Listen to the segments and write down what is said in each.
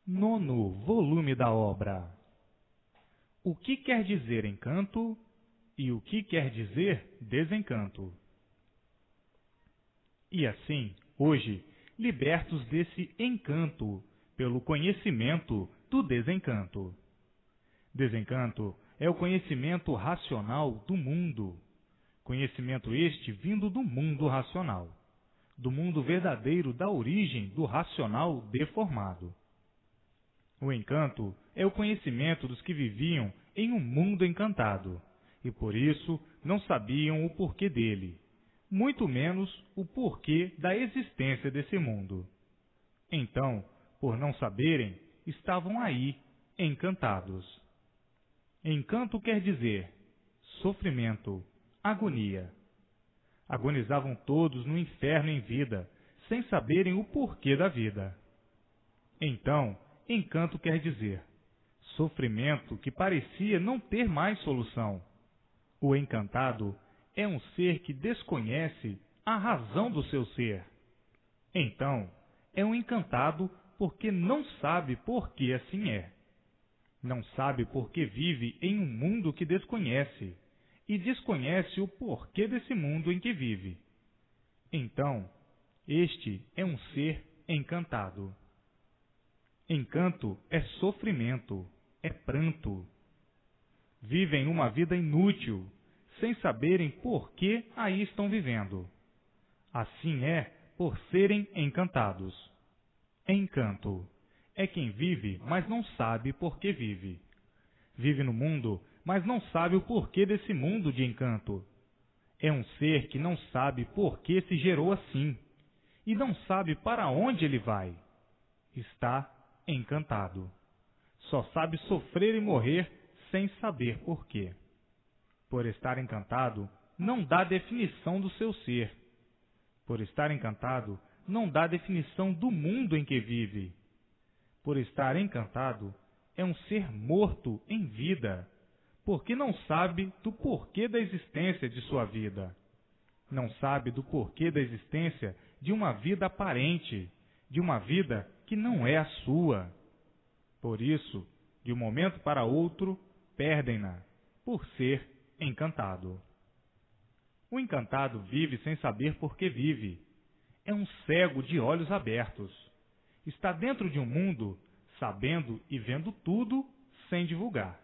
Nono volume da obra. O que quer dizer encanto e o que quer dizer desencanto? E assim, hoje, libertos desse encanto pelo conhecimento do desencanto. Desencanto é o conhecimento racional do mundo. Conhecimento este vindo do mundo racional, do mundo verdadeiro da origem do racional deformado. O encanto é o conhecimento dos que viviam em um mundo encantado, e por isso não sabiam o porquê dele, muito menos o porquê da existência desse mundo. Então, por não saberem, estavam aí, encantados. Encanto quer dizer sofrimento, agonia. Agonizavam todos no inferno em vida, sem saberem o porquê da vida. Então, encanto quer dizer sofrimento que parecia não ter mais solução. O encantado é um ser que desconhece a razão do seu ser. Então, é um encantado porque não sabe por que assim é. Não sabe por que vive em um mundo que desconhece, e desconhece o porquê desse mundo em que vive. Então, este é um ser encantado. Encanto é sofrimento, é pranto. Vivem uma vida inútil, sem saberem por que aí estão vivendo. Assim é por serem encantados. Encanto é quem vive, mas não sabe por que vive. Vive no mundo, mas não sabe o porquê desse mundo de encanto. É um ser que não sabe por que se gerou assim, e não sabe para onde ele vai. Está encantado. Só sabe sofrer e morrer sem saber por quê. Por estar encantado, não dá definição do seu ser. Por estar encantado, não dá definição do mundo em que vive. Por estar encantado, é um ser morto em vida, porque não sabe do porquê da existência de sua vida. Não sabe do porquê da existência de uma vida aparente, de uma vida que não é a sua. Por isso, de um momento para outro, perdem-na, por ser encantado. O encantado vive sem saber por que vive. É um cego de olhos abertos. Está dentro de um mundo, sabendo e vendo tudo, sem divulgar.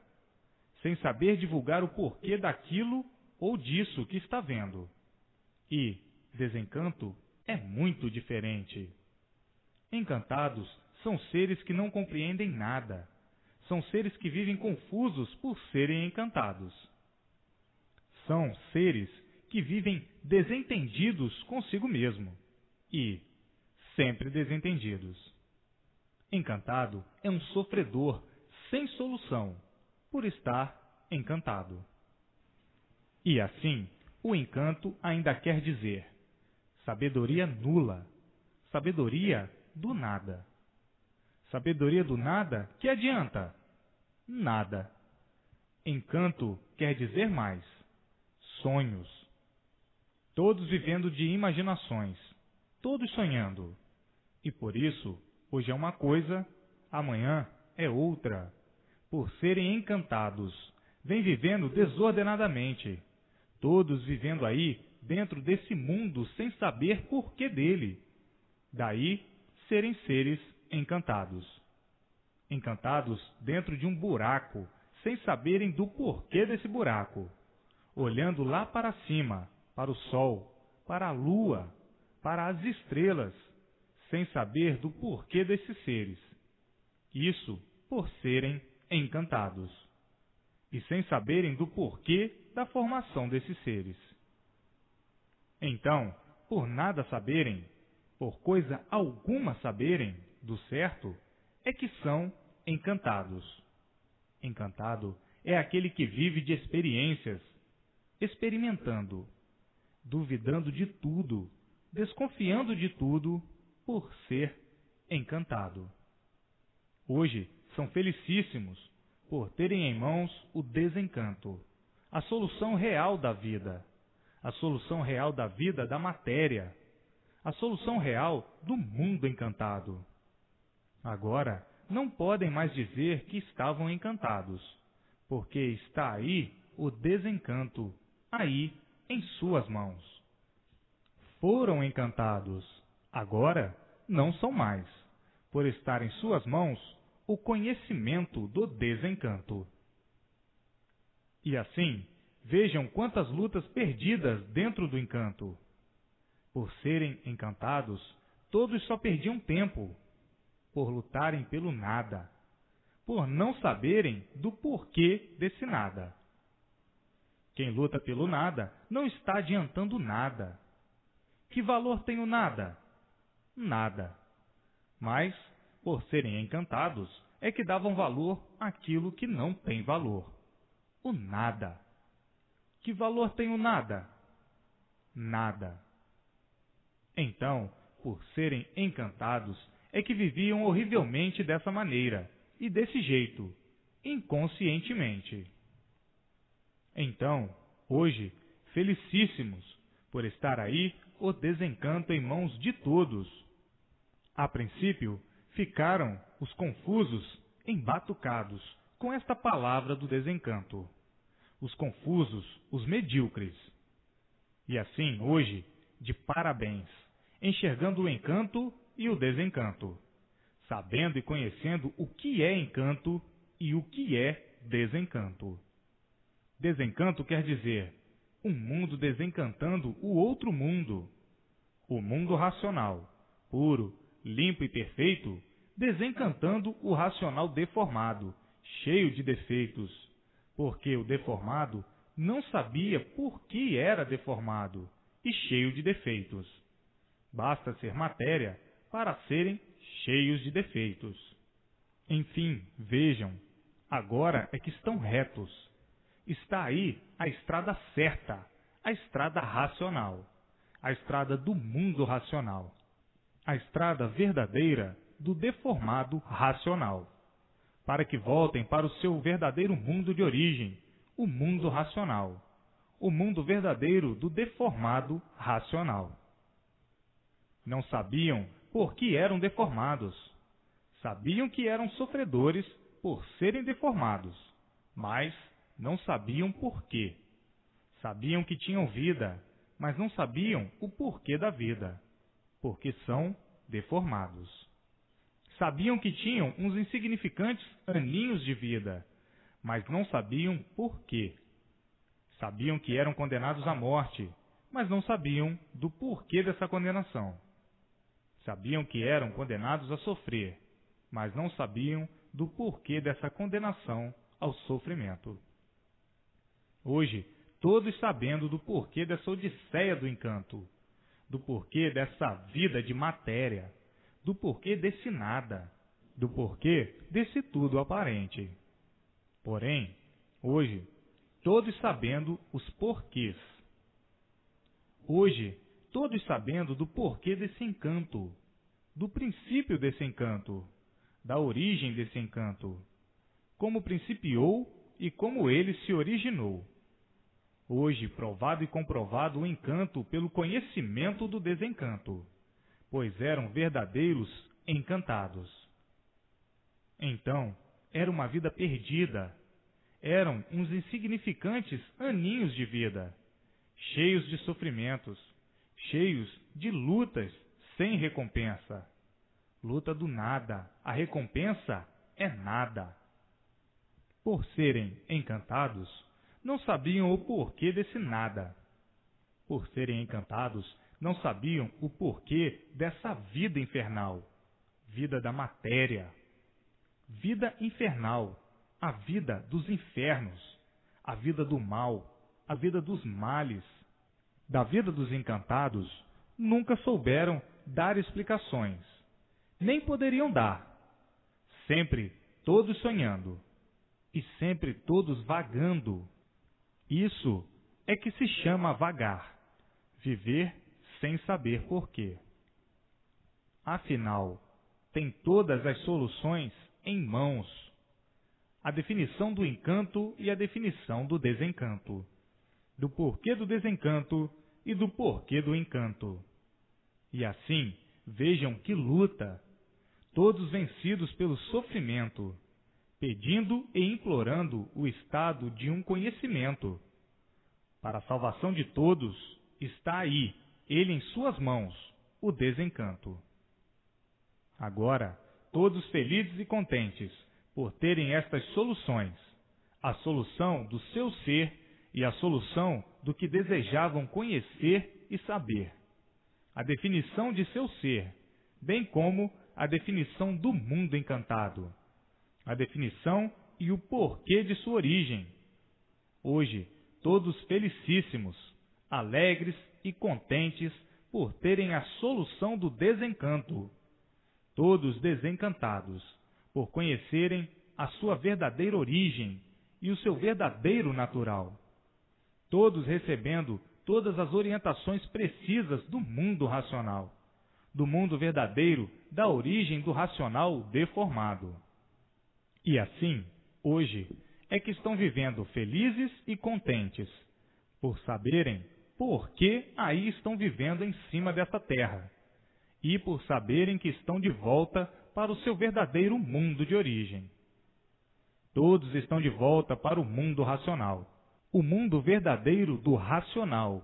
Sem saber divulgar o porquê daquilo ou disso que está vendo. E desencanto é muito diferente. Encantados são seres que não compreendem nada. São seres que vivem confusos por serem encantados. São seres que vivem desentendidos consigo mesmo. E sempre desentendidos. Encantado é um sofredor sem solução, por estar encantado. E assim, o encanto ainda quer dizer sabedoria nula, sabedoria do nada. Sabedoria do nada, que adianta? Nada. Encanto quer dizer mais sonhos. Todos vivendo de imaginações, todos sonhando. E por isso, hoje é uma coisa, amanhã é outra. Por serem encantados, vêm vivendo desordenadamente, todos vivendo aí dentro desse mundo sem saber porquê dele. Daí serem seres encantados. Encantados dentro de um buraco, sem saberem do porquê desse buraco. Olhando lá para cima, para o sol, para a lua, para as estrelas, sem saber do porquê desses seres. Isso por serem encantados. E sem saberem do porquê da formação desses seres. Então, por nada saberem, por coisa alguma saberem do certo, é que são encantados. Encantado é aquele que vive de experiências, experimentando, duvidando de tudo, desconfiando de tudo, por ser encantado. Hoje são felicíssimos por terem em mãos o desencanto, a solução real da vida, a solução real da vida da matéria, a solução real do mundo encantado. Agora não podem mais dizer que estavam encantados, porque está aí o desencanto, aí em suas mãos. Foram encantados, agora não são mais, por estar em suas mãos o conhecimento do desencanto. E assim, vejam quantas lutas perdidas dentro do encanto. Por serem encantados, todos só perdiam tempo, por lutarem pelo nada, por não saberem do porquê desse nada. Quem luta pelo nada não está adiantando nada. Que valor tem o nada? Nada. Mas, por serem encantados, é que davam valor àquilo que não tem valor. O nada. Que valor tem o nada? Nada. Então, por serem encantados, é que viviam horrivelmente dessa maneira, e desse jeito, inconscientemente. Então, hoje, felicíssimos, por estar aí o desencanto em mãos de todos. A princípio, ficaram os confusos embatucados com esta palavra do desencanto. Os confusos, os medíocres. E assim, hoje, de parabéns, enxergando o encanto e o desencanto, sabendo e conhecendo o que é encanto e o que é desencanto. Desencanto quer dizer um mundo desencantando o outro mundo. O mundo racional, puro, limpo e perfeito, desencantando o racional deformado, cheio de defeitos, porque o deformado não sabia por que era deformado e cheio de defeitos. Basta ser matéria para serem cheios de defeitos. Enfim, vejam, agora é que estão retos. Está aí a estrada certa, a estrada racional, a estrada do mundo racional, a estrada verdadeira do deformado racional, para que voltem para o seu verdadeiro mundo de origem, o mundo racional, o mundo verdadeiro do deformado racional. Não sabiam por que eram deformados. Sabiam que eram sofredores por serem deformados, mas não sabiam por quê. Sabiam que tinham vida, mas não sabiam o porquê da vida, porque são deformados. Sabiam que tinham uns insignificantes aninhos de vida, mas não sabiam por quê. Sabiam que eram condenados à morte, mas não sabiam do porquê dessa condenação. Sabiam que eram condenados a sofrer, mas não sabiam do porquê dessa condenação ao sofrimento. Hoje, todos sabendo do porquê dessa odisseia do encanto, do porquê dessa vida de matéria, do porquê desse nada, do porquê desse tudo aparente. Porém, hoje, todos sabendo os porquês. Hoje, todos sabendo do porquê desse encanto, do princípio desse encanto, da origem desse encanto, como principiou e como ele se originou. Hoje, provado e comprovado o encanto pelo conhecimento do desencanto, pois eram verdadeiros encantados. Então, era uma vida perdida, eram uns insignificantes aninhos de vida, cheios de sofrimentos, cheios de lutas sem recompensa. Luta do nada, a recompensa é nada. Por serem encantados, não sabiam o porquê desse nada. Por serem encantados, não sabiam o porquê dessa vida infernal, vida da matéria. Vida infernal, a vida dos infernos, a vida do mal, a vida dos males. Da vida dos encantados, nunca souberam dar explicações, nem poderiam dar. Sempre todos sonhando, e sempre todos vagando. Isso é que se chama vagar, viver sem saber porquê. Afinal, tem todas as soluções em mãos. A definição do encanto e a definição do desencanto, do porquê do desencanto e do porquê do encanto. E assim, vejam que luta. todos vencidos pelo sofrimento, pedindo e implorando o estado de um conhecimento. Para a salvação de todos, está aí, ele em suas mãos, o desencanto. Agora, todos felizes e contentes por terem estas soluções, a solução do seu ser e a solução do que desejavam conhecer e saber, a definição de seu ser, bem como a definição do mundo encantado, a definição e o porquê de sua origem. Hoje, todos felicíssimos, alegres e contentes por terem a solução do desencanto, todos desencantados por conhecerem a sua verdadeira origem e o seu verdadeiro natural, todos recebendo todas as orientações precisas do mundo racional, do mundo verdadeiro, da origem do racional deformado. E assim, hoje, é que estão vivendo felizes e contentes, por saberem por que aí estão vivendo em cima dessa terra, e por saberem que estão de volta para o seu verdadeiro mundo de origem. Todos estão de volta para o mundo racional, o mundo verdadeiro do racional,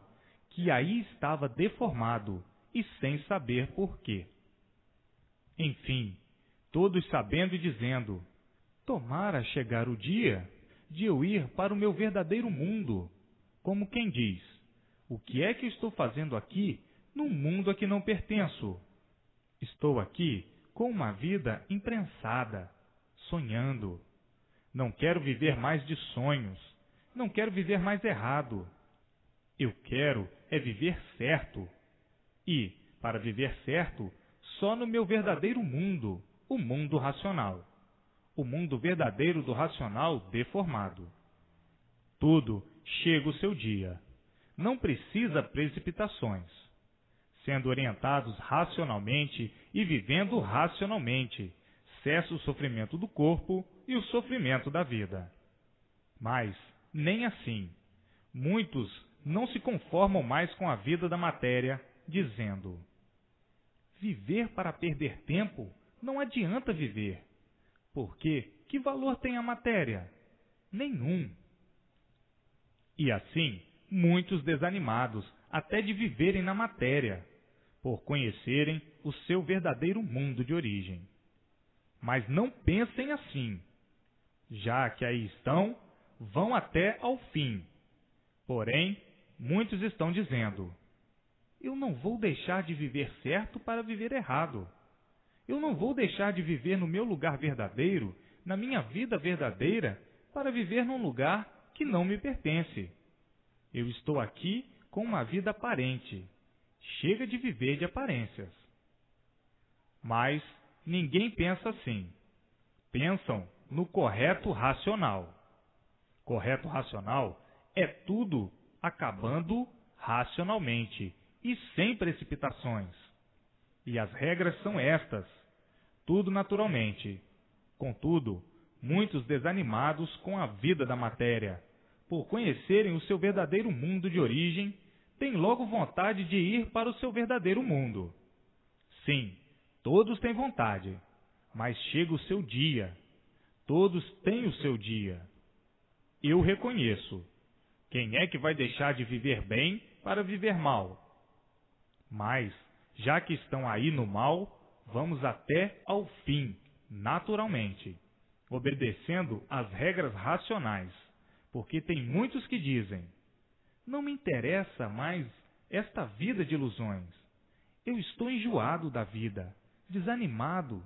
que aí estava deformado e sem saber por quê. Enfim, todos sabendo e dizendo: tomara chegar o dia de eu ir para o meu verdadeiro mundo, como quem diz: o que é que estou fazendo aqui num mundo a que não pertenço? Estou aqui com uma vida imprensada, sonhando. Não quero viver mais de sonhos, não quero viver mais errado. Eu quero é viver certo. E, para viver certo, só no meu verdadeiro mundo, o mundo racional. O mundo verdadeiro do racional deformado. Tudo chega o seu dia. Não precisa precipitações. Sendo orientados racionalmente e vivendo racionalmente, cessa o sofrimento do corpo e o sofrimento da vida. Mas, nem assim. Muitos não se conformam mais com a vida da matéria, dizendo: viver para perder tempo não adianta viver. Porque que valor tem a matéria? Nenhum. E assim, muitos desanimados até de viverem na matéria, por conhecerem o seu verdadeiro mundo de origem. Mas não pensem assim. Já que aí estão, vão até ao fim. Porém, muitos estão dizendo: eu não vou deixar de viver certo para viver errado. Eu não vou deixar de viver no meu lugar verdadeiro, na minha vida verdadeira, para viver num lugar que não me pertence. Eu estou aqui com uma vida aparente. Chega de viver de aparências. Mas ninguém pensa assim. Pensam no correto racional. Correto racional é tudo acabando racionalmente e sem precipitações. E as regras são estas, tudo naturalmente. Contudo, muitos desanimados com a vida da matéria, por conhecerem o seu verdadeiro mundo de origem, têm logo vontade de ir para o seu verdadeiro mundo. Sim, todos têm vontade, mas chega o seu dia. Todos têm o seu dia. Eu reconheço. Quem é que vai deixar de viver bem para viver mal? Mas, já que estão aí no mal, vamos até ao fim, naturalmente, obedecendo às regras racionais, porque tem muitos que dizem: não me interessa mais esta vida de ilusões. Eu estou enjoado da vida, desanimado.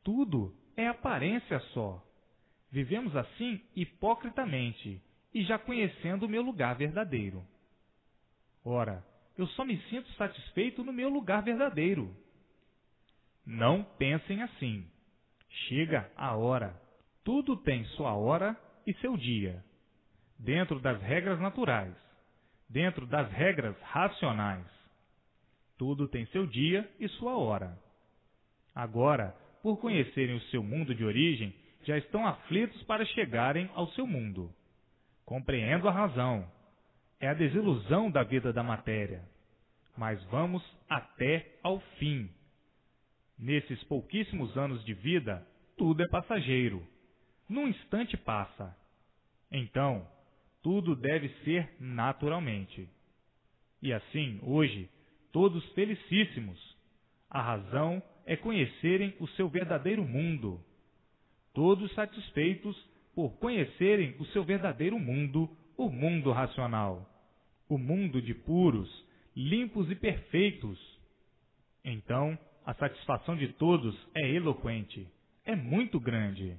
Tudo é aparência só. Vivemos assim hipocritamente e já conhecendo o meu lugar verdadeiro. Ora, eu só me sinto satisfeito no meu lugar verdadeiro. Não pensem assim. Chega a hora. Tudo tem sua hora e seu dia. Dentro das regras naturais. Dentro das regras racionais. Tudo tem seu dia e sua hora. Agora, por conhecerem o seu mundo de origem, já estão aflitos para chegarem ao seu mundo. Compreendo a razão. É a desilusão da vida da matéria. Mas vamos até ao fim. Nesses pouquíssimos anos de vida, tudo é passageiro. Num instante passa. Então, tudo deve ser naturalmente. E assim, hoje, todos felicíssimos. A razão é conhecerem o seu verdadeiro mundo. Todos satisfeitos por conhecerem o seu verdadeiro mundo, o mundo racional. O mundo de puros, limpos e perfeitos. Então, a satisfação de todos é eloquente, é muito grande.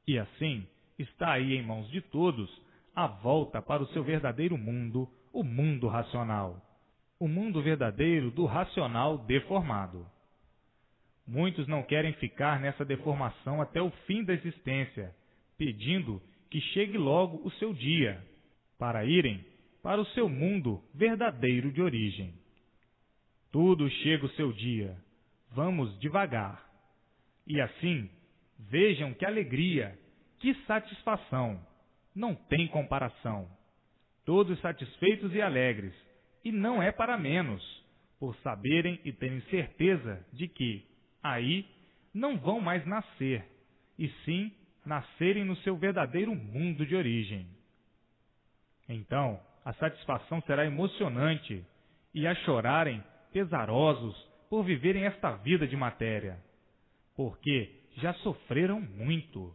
E assim, está aí em mãos de todos a volta para o seu verdadeiro mundo, o mundo racional. O mundo verdadeiro do racional deformado. Muitos não querem ficar nessa deformação até o fim da existência, pedindo que chegue logo o seu dia, para irem para o seu mundo verdadeiro de origem. Tudo chega o seu dia, vamos devagar. E assim, vejam que alegria, que satisfação, não tem comparação. Todos satisfeitos e alegres, e não é para menos, por saberem e terem certeza de que, aí, não vão mais nascer, e sim nascerem no seu verdadeiro mundo de origem. Então, a satisfação será emocionante, e a chorarem pesarosos por viverem esta vida de matéria, porque já sofreram muito.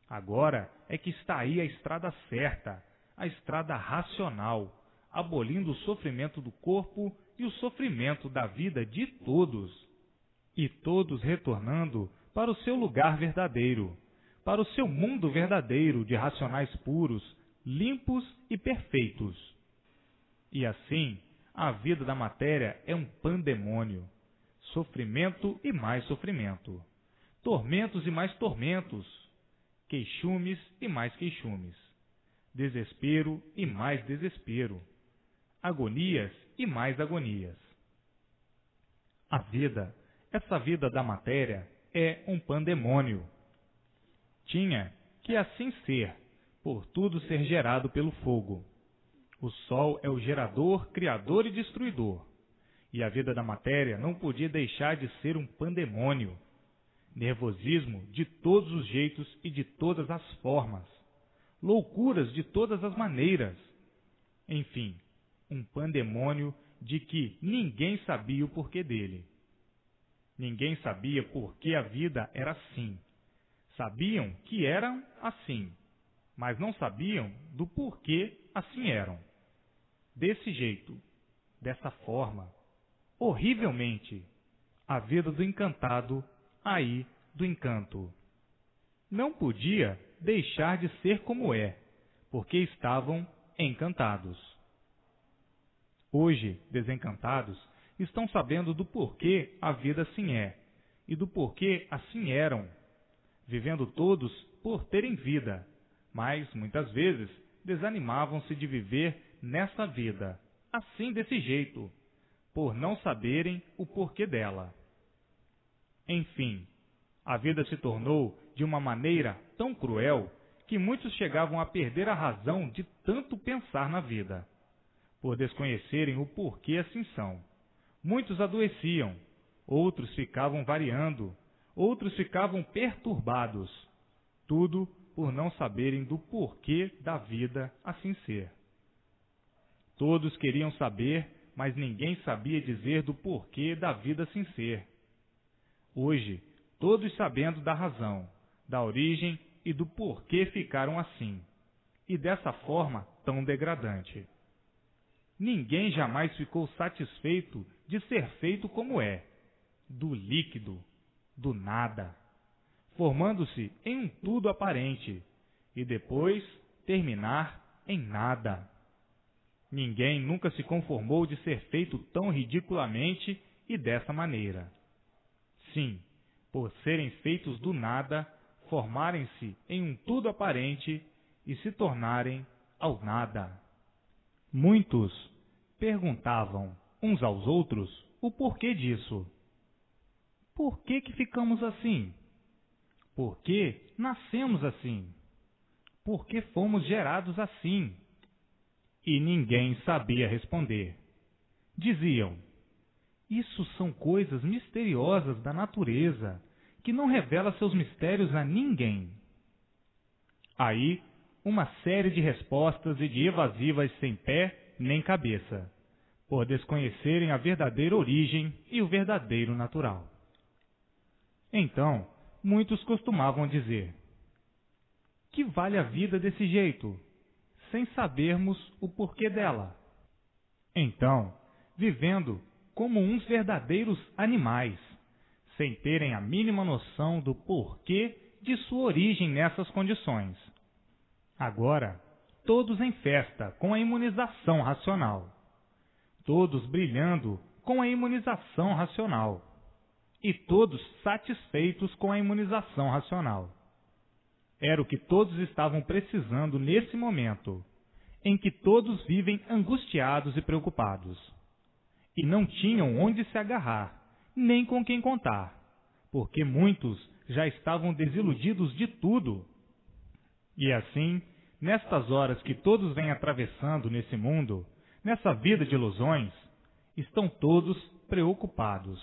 Agora é que está aí a estrada certa, a estrada racional, abolindo o sofrimento do corpo e o sofrimento da vida de todos, e todos retornando para o seu lugar verdadeiro, para o seu mundo verdadeiro de racionais puros, limpos e perfeitos. E assim, a vida da matéria é um pandemônio, sofrimento e mais sofrimento, tormentos e mais tormentos, queixumes e mais queixumes, desespero e mais desespero, agonias e mais agonias. A vida, essa vida da matéria, é um pandemônio. Tinha que assim ser, por tudo ser gerado pelo fogo. O Sol é o gerador, criador e destruidor. E a vida da matéria não podia deixar de ser um pandemônio. Nervosismo de todos os jeitos e de todas as formas. Loucuras de todas as maneiras. Enfim, um pandemônio de que ninguém sabia o porquê dele. Ninguém sabia por que a vida era assim. Sabiam que eram assim, mas não sabiam do porquê assim eram. Desse jeito, dessa forma, horrivelmente, a vida do encantado, aí do encanto. Não podia deixar de ser como é, porque estavam encantados. Hoje, desencantados, estão sabendo do porquê a vida assim é, e do porquê assim eram, vivendo todos por terem vida, mas, muitas vezes, desanimavam-se de viver nessa vida, assim desse jeito, por não saberem o porquê dela. Enfim, a vida se tornou de uma maneira tão cruel que muitos chegavam a perder a razão de tanto pensar na vida, por desconhecerem o porquê assim são. Muitos adoeciam, outros ficavam variando, outros ficavam perturbados, tudo por não saberem do porquê da vida assim ser. Todos queriam saber, mas ninguém sabia dizer do porquê da vida assim ser. Hoje, todos sabendo da razão, da origem e do porquê ficaram assim, e dessa forma tão degradante. Ninguém jamais ficou satisfeito de ser feito como é, do líquido, do nada, formando-se em um tudo aparente, e depois terminar em nada. Ninguém nunca se conformou de ser feito tão ridiculamente e dessa maneira. Sim, por serem feitos do nada, formarem-se em um tudo aparente e se tornarem ao nada. Muitos perguntavam uns aos outros o porquê disso. Por que ficamos assim? Por que nascemos assim? Por que fomos gerados assim? E ninguém sabia responder. Diziam: Isso são coisas misteriosas da natureza, que não revela seus mistérios a ninguém. Aí, uma série de respostas e de evasivas sem pé nem cabeça, por desconhecerem a verdadeira origem e o verdadeiro natural. Então, muitos costumavam dizer: que vale a vida desse jeito, sem sabermos o porquê dela? Então, vivendo como uns verdadeiros animais, sem terem a mínima noção do porquê de sua origem nessas condições. Agora, todos em festa com a imunização racional. Todos brilhando com a imunização racional. E todos satisfeitos com a imunização racional. Era o que todos estavam precisando nesse momento, em que todos vivem angustiados e preocupados. E não tinham onde se agarrar, nem com quem contar, porque muitos já estavam desiludidos de tudo. E assim, nestas horas que todos vêm atravessando nesse mundo, nessa vida de ilusões, estão todos preocupados,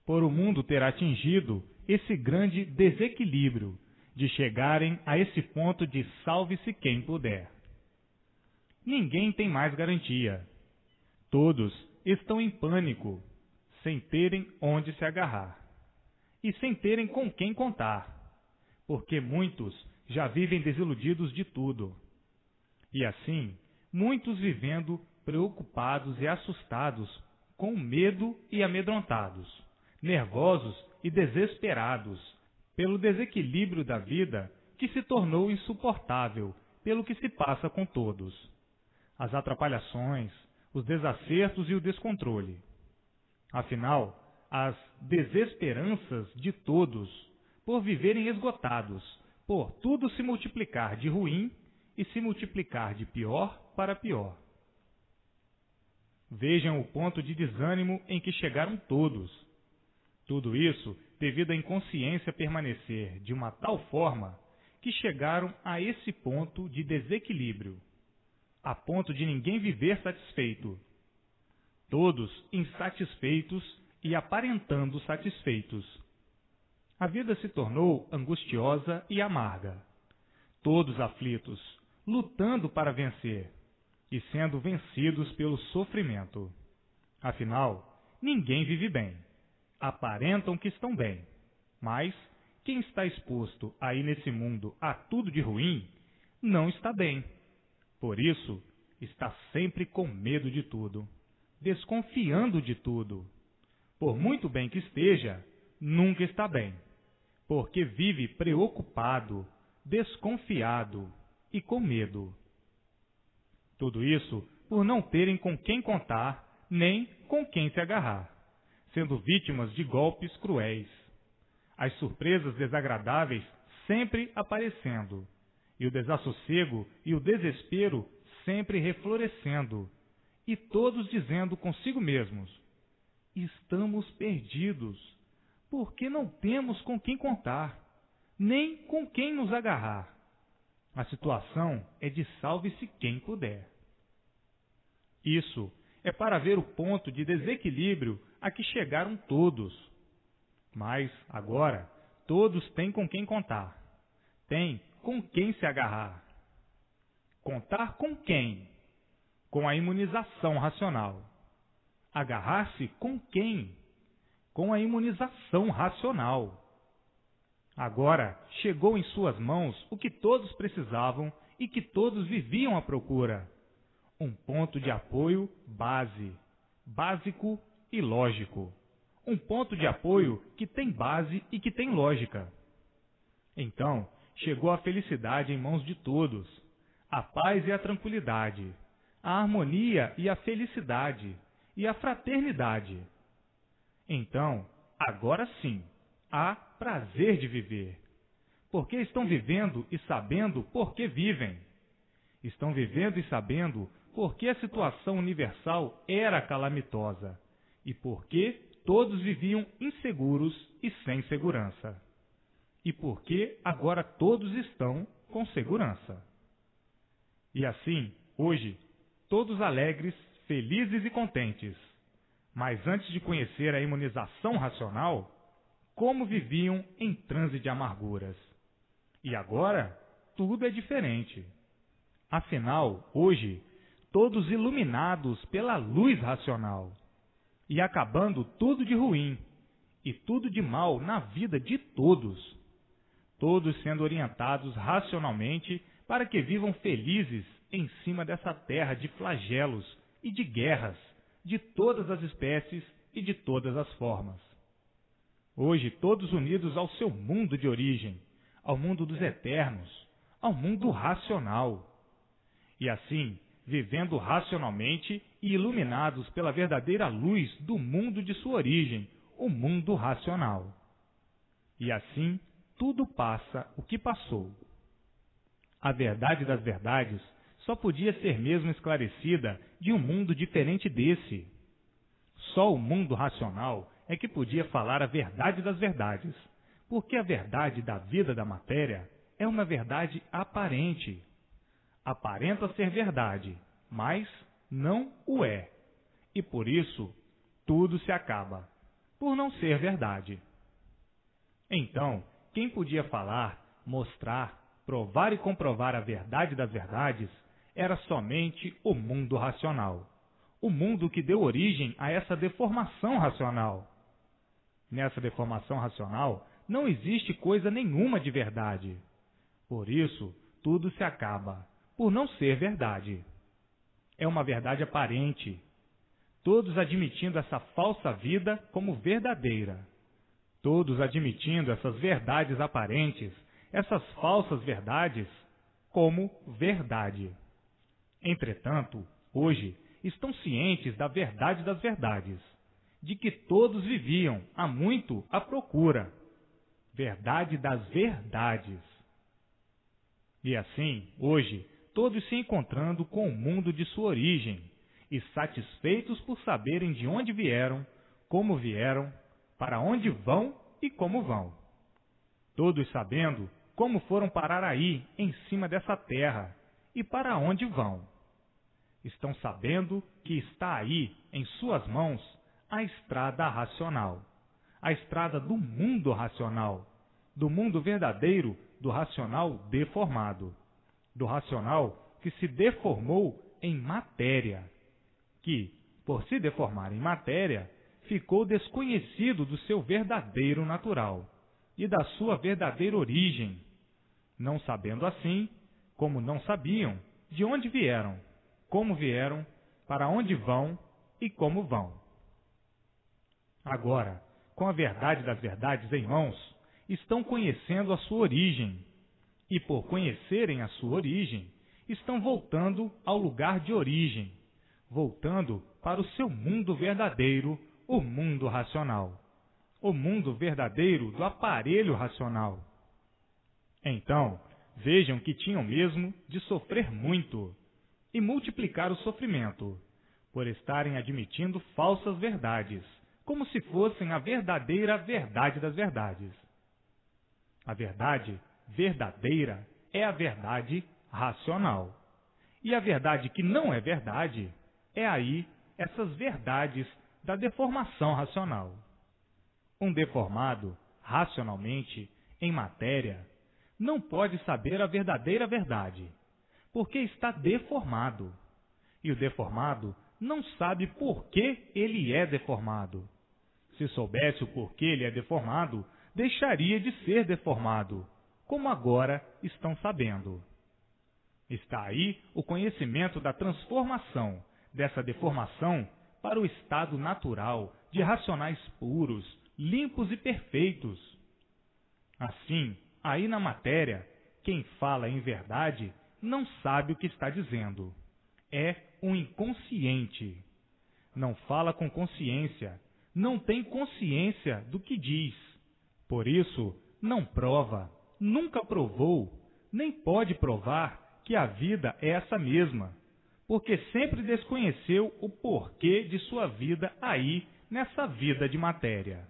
por o mundo ter atingido esse grande desequilíbrio de chegarem a esse ponto de salve-se quem puder. Ninguém tem mais garantia. Todos estão em pânico, sem terem onde se agarrar, e sem terem com quem contar, porque muitos já vivem desiludidos de tudo. E assim, muitos vivendo preocupados e assustados, com medo e amedrontados, nervosos e desesperados, pelo desequilíbrio da vida que se tornou insuportável pelo que se passa com todos. As atrapalhações, os desacertos e o descontrole. Afinal, as desesperanças de todos, por viverem esgotados, por tudo se multiplicar de ruim e se multiplicar de pior para pior. Vejam o ponto de desânimo em que chegaram todos. Tudo isso devido à inconsciência permanecer de uma tal forma que chegaram a esse ponto de desequilíbrio, a ponto de ninguém viver satisfeito. Todos insatisfeitos e aparentando satisfeitos. A vida se tornou angustiosa e amarga. Todos aflitos, lutando para vencer e sendo vencidos pelo sofrimento. Afinal, ninguém vive bem. Aparentam que estão bem, mas quem está exposto aí nesse mundo a tudo de ruim, não está bem. Por isso, está sempre com medo de tudo, desconfiando de tudo. Por muito bem que esteja, nunca está bem, porque vive preocupado, desconfiado e com medo. Tudo isso por não terem com quem contar, nem com quem se agarrar, sendo vítimas de golpes cruéis. As surpresas desagradáveis sempre aparecendo, e o desassossego e o desespero sempre reflorescendo, e todos dizendo consigo mesmos: estamos perdidos, porque não temos com quem contar, nem com quem nos agarrar. A situação é de salve-se quem puder. Isso é para ver o ponto de desequilíbrio a que chegaram todos. Mas, agora, todos têm com quem contar. Têm com quem se agarrar. Contar com quem? Com a imunização racional. Agarrar-se com quem? Com a imunização racional. Agora chegou em suas mãos o que todos precisavam e que todos viviam à procura. Um ponto de apoio básico e lógico. Um ponto de apoio que tem base e que tem lógica. Então, chegou a felicidade em mãos de todos, a paz e a tranquilidade, a harmonia e a felicidade, e a fraternidade. Então, agora sim, há prazer de viver, porque estão vivendo e sabendo por que vivem. Estão vivendo e sabendo por que a situação universal era calamitosa, e por que todos viviam inseguros e sem segurança. E por que agora todos estão com segurança. E assim, hoje, todos alegres, felizes e contentes, Mas antes de conhecer a imunização racional, como viviam em transe de amarguras. E agora, tudo é diferente. Afinal, hoje, todos iluminados pela luz racional, e acabando tudo de ruim e tudo de mal na vida de todos, todos sendo orientados racionalmente para que vivam felizes em cima dessa terra de flagelos e de guerras de todas as espécies e de todas as formas. Hoje, todos unidos ao seu mundo de origem, ao mundo dos eternos, ao mundo racional. E assim, vivendo racionalmente e iluminados pela verdadeira luz do mundo de sua origem, o mundo racional. E assim, tudo passa o que passou. A verdade das verdades só podia ser mesmo esclarecida de um mundo diferente desse. Só o mundo racional é que podia falar a verdade das verdades, porque a verdade da vida da matéria é uma verdade aparente. Aparenta ser verdade, mas não o é. E por isso, tudo se acaba, por não ser verdade. Então, quem podia falar, mostrar, provar e comprovar a verdade das verdades era somente o mundo racional, o mundo que deu origem a essa deformação racional. Nessa deformação racional não existe coisa nenhuma de verdade. Por isso, tudo se acaba, por não ser verdade. É uma verdade aparente, todos admitindo essa falsa vida como verdadeira, todos admitindo essas verdades aparentes, essas falsas verdades, como verdade. Entretanto, hoje, estão cientes da verdade das verdades, de que todos viviam há muito à procura. Verdade das verdades. E assim, hoje, todos se encontrando com o mundo de sua origem e satisfeitos por saberem de onde vieram, como vieram, para onde vão e como vão. Todos sabendo como foram parar aí, em cima dessa terra, e para onde vão. Estão sabendo que está aí, em suas mãos, a estrada racional, a estrada do mundo racional, do mundo verdadeiro, do racional deformado, do racional que se deformou em matéria, que, por se deformar em matéria, ficou desconhecido do seu verdadeiro natural e da sua verdadeira origem, não sabendo assim, como não sabiam, de onde vieram, como vieram, para onde vão e como vão. Agora, com a verdade das verdades em mãos, estão conhecendo a sua origem, e por conhecerem a sua origem, estão voltando ao lugar de origem, voltando para o seu mundo verdadeiro, o mundo racional, o mundo verdadeiro do aparelho racional. Então, vejam que tinham mesmo de sofrer muito e multiplicar o sofrimento, por estarem admitindo falsas verdades, como se fossem a verdadeira verdade das verdades. A verdade verdadeira é a verdade racional. E a verdade que não é verdade é aí essas verdades da deformação racional. Um deformado, racionalmente, em matéria, não pode saber a verdadeira verdade, porque está deformado. E o deformado não sabe por que ele é deformado. Se soubesse o porquê ele é deformado, deixaria de ser deformado, como agora estão sabendo. Está aí o conhecimento da transformação dessa deformação para o estado natural de racionais puros, limpos e perfeitos. Assim, aí na matéria, quem fala em verdade não sabe o que está dizendo. É um inconsciente. Não fala com consciência, não tem consciência do que diz. Por isso, não prova, nunca provou, nem pode provar que a vida é essa mesma, porque sempre desconheceu o porquê de sua vida aí nessa vida de matéria.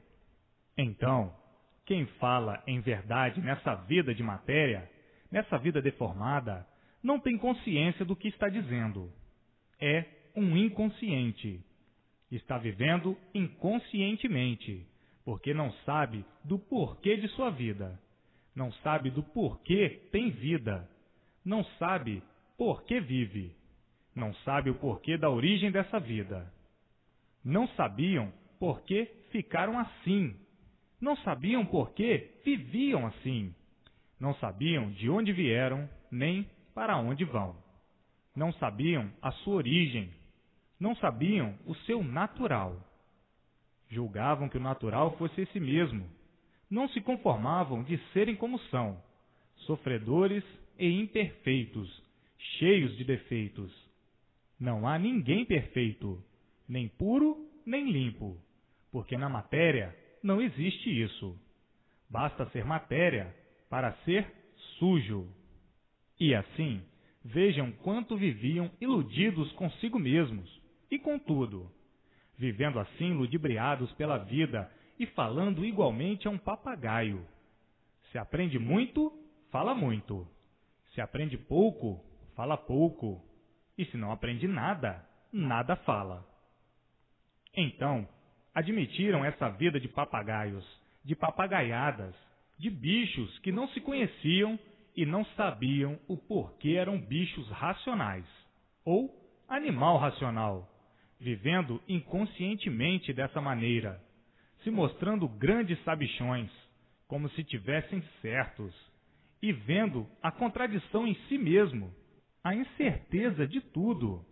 Então, quem fala em verdade nessa vida de matéria, nessa vida deformada, não tem consciência do que está dizendo. É um inconsciente. Está vivendo inconscientemente, porque não sabe do porquê de sua vida. Não sabe do porquê tem vida. Não sabe por que vive. Não sabe o porquê da origem dessa vida. Não sabiam por que ficaram assim. Não sabiam por que viviam assim. Não sabiam de onde vieram, nem para onde vão. Não sabiam a sua origem. Não sabiam o seu natural. Julgavam que o natural fosse esse mesmo. Não se conformavam de serem como são, sofredores e imperfeitos, cheios de defeitos. Não há ninguém perfeito, nem puro, nem limpo, porque na matéria não existe isso. Basta ser matéria para ser sujo. E assim, vejam quanto viviam iludidos consigo mesmos e com tudo, vivendo assim ludibriados pela vida e falando igualmente a um papagaio. Se aprende muito, fala muito. Se aprende pouco, fala pouco. E se não aprende nada, nada fala. Então, admitiram essa vida de papagaios, de papagaiadas, de bichos que não se conheciam e não sabiam o porquê eram bichos racionais, ou animal racional, vivendo inconscientemente dessa maneira, se mostrando grandes sabichões, como se tivessem certos, e vendo a contradição em si mesmo, a incerteza de tudo,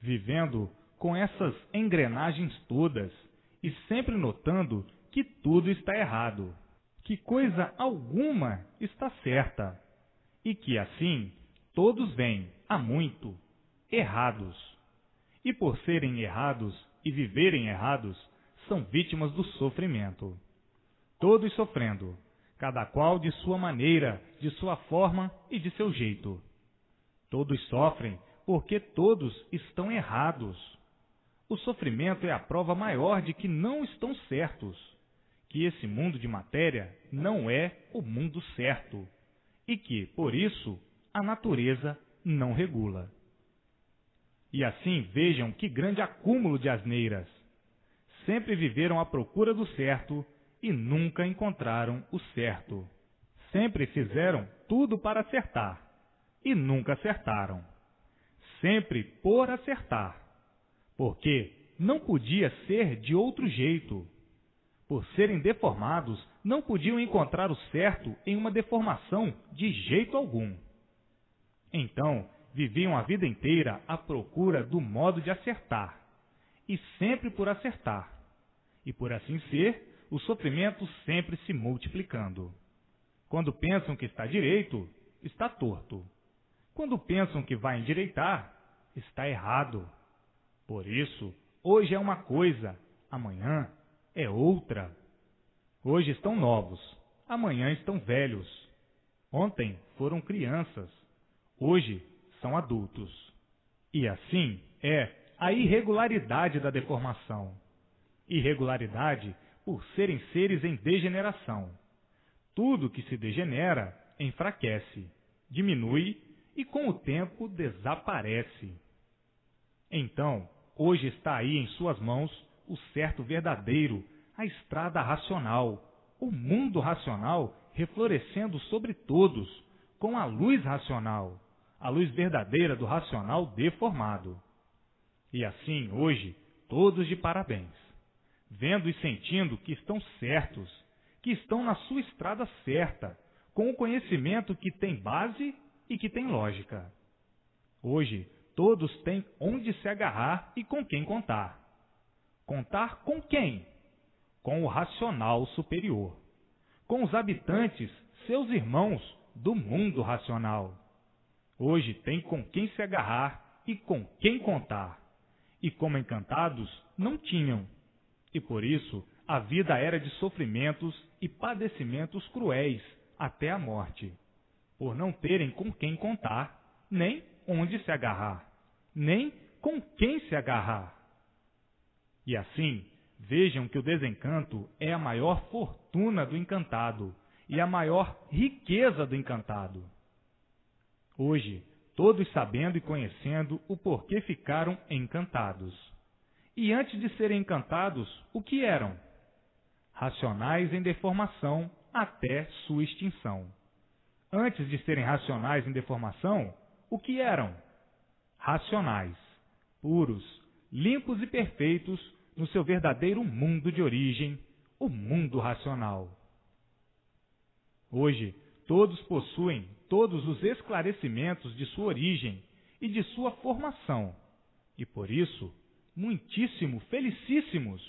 vivendo com essas engrenagens todas e sempre notando que tudo está errado, que coisa alguma está certa, e que assim todos vêm, há muito, errados. E por serem errados e viverem errados, são vítimas do sofrimento. Todos sofrendo, cada qual de sua maneira, de sua forma e de seu jeito. Todos sofrem porque todos estão errados. O sofrimento é a prova maior de que não estão certos, que esse mundo de matéria não é o mundo certo, e que, por isso, a natureza não regula. E assim vejam que grande acúmulo de asneiras. Sempre viveram à procura do certo e nunca encontraram o certo. Sempre fizeram tudo para acertar e nunca acertaram. Sempre por acertar, porque não podia ser de outro jeito. Por serem deformados, não podiam encontrar o certo em uma deformação de jeito algum. Então, viviam a vida inteira à procura do modo de acertar, e sempre por acertar. E por assim ser, o sofrimento sempre se multiplicando. Quando pensam que está direito, está torto. Quando pensam que vai endireitar, está errado. Por isso, hoje é uma coisa, amanhã é outra. Hoje estão novos, amanhã estão velhos. Ontem foram crianças, hoje são adultos. E assim é a irregularidade da deformação. Irregularidade por serem seres em degeneração. Tudo que se degenera enfraquece, diminui e com o tempo desaparece. Então, hoje está aí em suas mãos o certo verdadeiro, a estrada racional, o mundo racional reflorescendo sobre todos, com a luz racional, a luz verdadeira do racional deformado. E assim, hoje, todos de parabéns, vendo e sentindo que estão certos, que estão na sua estrada certa, com o conhecimento que tem base e que tem lógica. Hoje, todos têm onde se agarrar e com quem contar. Contar com quem? Com o racional superior, com os habitantes, seus irmãos do mundo racional. Hoje tem com quem se agarrar e com quem contar. E como encantados, não tinham. E por isso, a vida era de sofrimentos e padecimentos cruéis até a morte, por não terem com quem contar, nem onde se agarrar, nem com quem se agarrar. E assim, vejam que o desencanto é a maior fortuna do encantado e a maior riqueza do encantado. Hoje, todos sabendo e conhecendo o porquê ficaram encantados. E antes de serem encantados, o que eram? Racionais em deformação até sua extinção. Antes de serem racionais em deformação, o que eram? Racionais, puros, limpos e perfeitos no seu verdadeiro mundo de origem, o mundo racional. Hoje, todos possuem todos os esclarecimentos de sua origem e de sua formação, e por isso, muitíssimo felicíssimos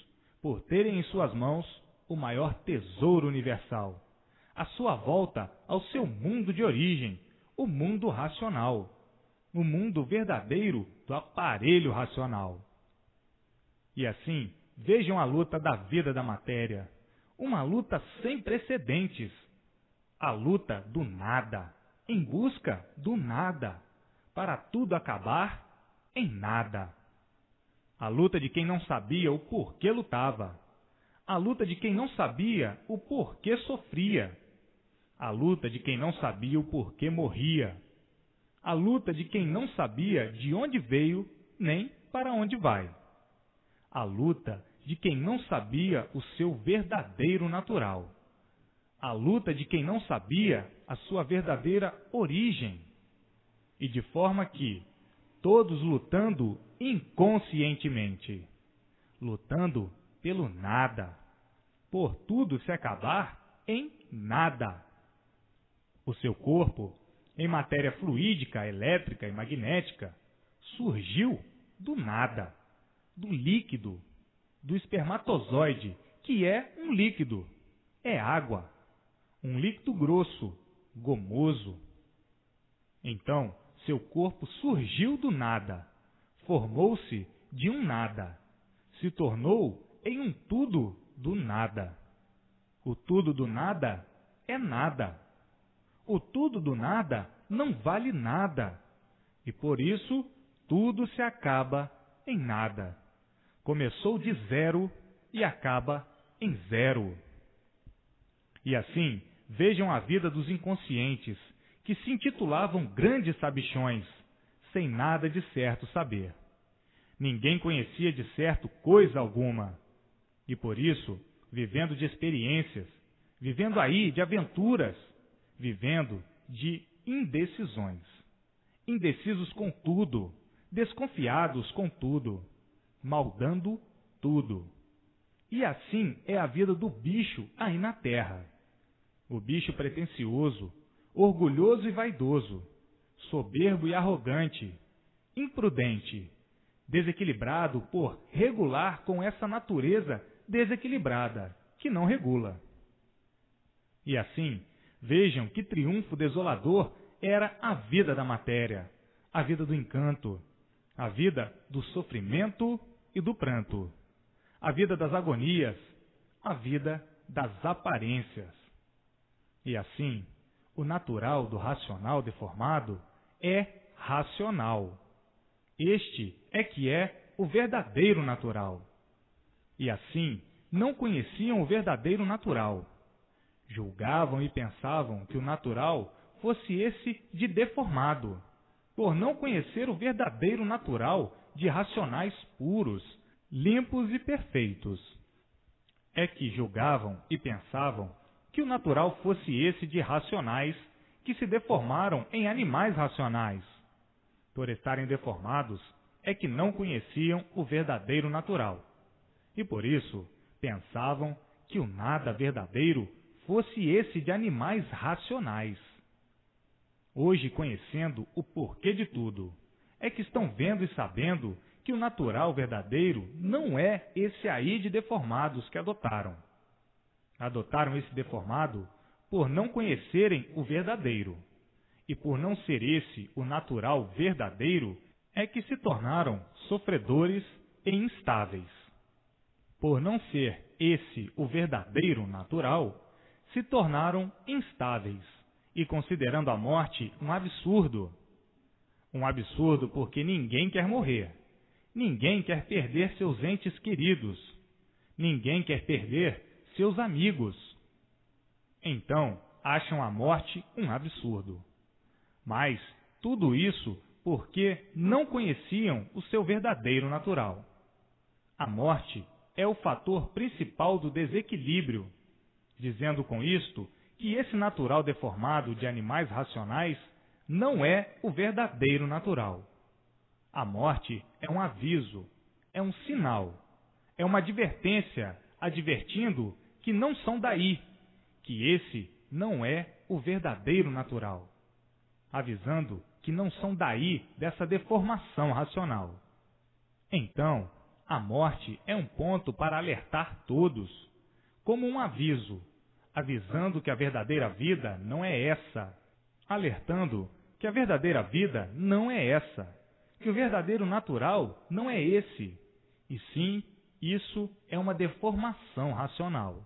por terem em suas mãos o maior tesouro universal, a sua volta ao seu mundo de origem, o mundo racional, o mundo verdadeiro do aparelho racional. E assim, vejam a luta da vida da matéria, uma luta sem precedentes, a luta do nada, em busca do nada, para tudo acabar em nada. A luta de quem não sabia o porquê lutava, a luta de quem não sabia o porquê sofria, a luta de quem não sabia o porquê morria, a luta de quem não sabia de onde veio nem para onde vai, a luta de quem não sabia o seu verdadeiro natural, a luta de quem não sabia a sua verdadeira origem, e de forma que, todos lutando inconscientemente, lutando pelo nada, por tudo se acabar em nada. O seu corpo, em matéria fluídica, elétrica e magnética, surgiu do nada, do líquido, do espermatozoide, que é um líquido, é água, um líquido grosso, gomoso. Então, seu corpo surgiu do nada, formou-se de um nada, se tornou em um tudo do nada. O tudo do nada é nada. O tudo do nada não vale nada, e por isso tudo se acaba em nada. Começou de zero e acaba em zero. E assim, vejam a vida dos inconscientes, que se intitulavam grandes sabichões, sem nada de certo saber. Ninguém conhecia de certo coisa alguma, e por isso, vivendo de experiências, vivendo aí de aventuras, vivendo de indecisões. Indecisos com tudo, desconfiados com tudo, maldando tudo. E assim é a vida do bicho aí na terra. O bicho pretensioso, orgulhoso e vaidoso, soberbo e arrogante, imprudente, desequilibrado por regular com essa natureza desequilibrada, que não regula. E assim, vejam que triunfo desolador era a vida da matéria, a vida do encanto, a vida do sofrimento e do pranto, a vida das agonias, a vida das aparências. E assim, o natural do racional deformado é racional. Este é que é o verdadeiro natural. E assim, não conheciam o verdadeiro natural. Julgavam e pensavam que o natural fosse esse de deformado, por não conhecer o verdadeiro natural de racionais puros, limpos e perfeitos. É que julgavam e pensavam que o natural fosse esse de racionais que se deformaram em animais racionais. Por estarem deformados, é que não conheciam o verdadeiro natural. E por isso, pensavam que o nada verdadeiro fosse esse de animais racionais. Hoje, conhecendo o porquê de tudo, é que estão vendo e sabendo que o natural verdadeiro não é esse aí de deformados que adotaram. Adotaram esse deformado por não conhecerem o verdadeiro. E por não ser esse o natural verdadeiro, é que se tornaram sofredores e instáveis. Por não ser esse o verdadeiro natural, se tornaram instáveis e considerando a morte um absurdo. Um absurdo porque ninguém quer morrer, ninguém quer perder seus entes queridos, ninguém quer perder seus amigos. Então, acham a morte um absurdo. Mas tudo isso porque não conheciam o seu verdadeiro natural. A morte é o fator principal do desequilíbrio, dizendo com isto que esse natural deformado de animais racionais não é o verdadeiro natural. A morte é um aviso, é um sinal, é uma advertência advertindo que não são daí, que esse não é o verdadeiro natural, avisando que não são daí dessa deformação racional. Então, a morte é um ponto para alertar todos, como um aviso, avisando que a verdadeira vida não é essa, alertando que a verdadeira vida não é essa, que o verdadeiro natural não é esse, e sim, isso é uma deformação racional.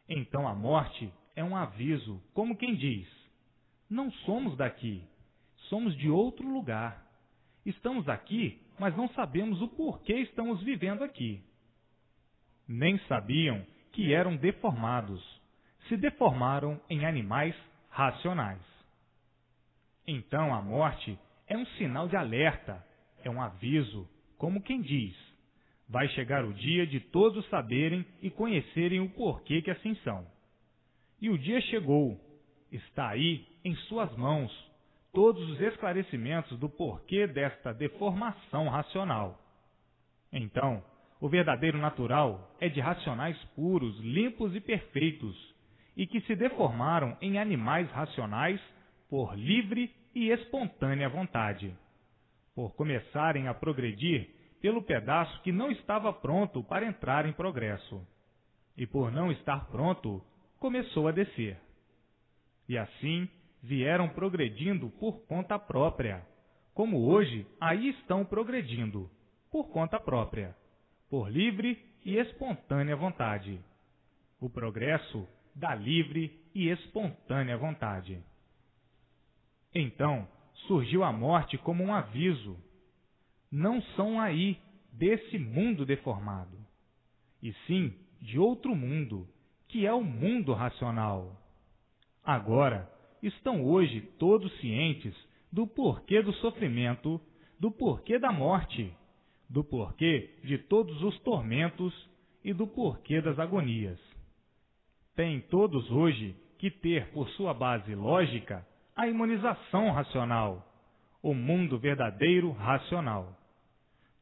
Então a morte é um aviso, como quem diz: não somos daqui, somos de outro lugar. Estamos aqui, mas não sabemos o porquê estamos vivendo aqui. Nem sabiam que eram deformados. Se deformaram em animais racionais. Então a morte é um sinal de alerta, é um aviso, como quem diz: vai chegar o dia de todos saberem e conhecerem o porquê que assim são. E o dia chegou, está aí em suas mãos todos os esclarecimentos do porquê desta deformação racional. Então, o verdadeiro natural é de racionais puros, limpos e perfeitos, e que se deformaram em animais racionais por livre e espontânea vontade, por começarem a progredir pelo pedaço que não estava pronto para entrar em progresso, e por não estar pronto, começou a descer. E assim vieram progredindo por conta própria, como hoje aí estão progredindo, por conta própria, por livre e espontânea vontade. O progresso da livre e espontânea vontade. Então surgiu a morte como um aviso. Não são aí desse mundo deformado, e sim de outro mundo, que é o mundo racional. Agora, estão hoje todos cientes do porquê do sofrimento, do porquê da morte, do porquê de todos os tormentos e do porquê das agonias. Têm todos hoje que ter por sua base lógica a imunização racional, o mundo verdadeiro racional.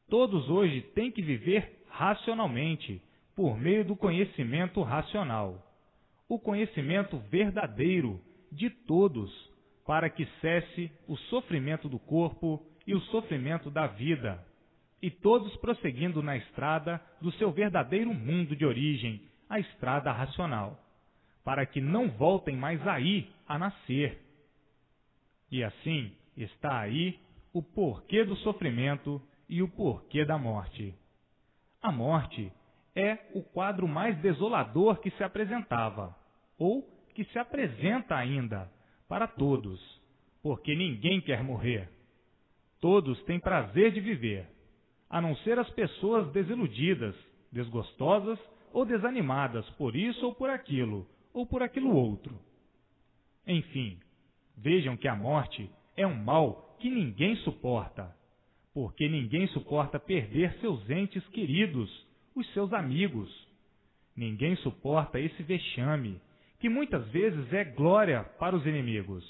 Todos hoje têm que viver racionalmente, por meio do conhecimento racional, o conhecimento verdadeiro de todos, para que cesse o sofrimento do corpo e o sofrimento da vida, e todos prosseguindo na estrada do seu verdadeiro mundo de origem, a estrada racional, para que não voltem mais aí a nascer. E assim está aí o porquê do sofrimento e o porquê da morte. A morte é o quadro mais desolador que se apresentava, ou que se apresenta ainda, para todos, porque ninguém quer morrer. Todos têm prazer de viver, a não ser as pessoas desiludidas, desgostosas ou desanimadas por isso ou por aquilo outro. Enfim, vejam que a morte é um mal que ninguém suporta, porque ninguém suporta perder seus entes queridos, os seus amigos. Ninguém suporta esse vexame, que muitas vezes é glória para os inimigos.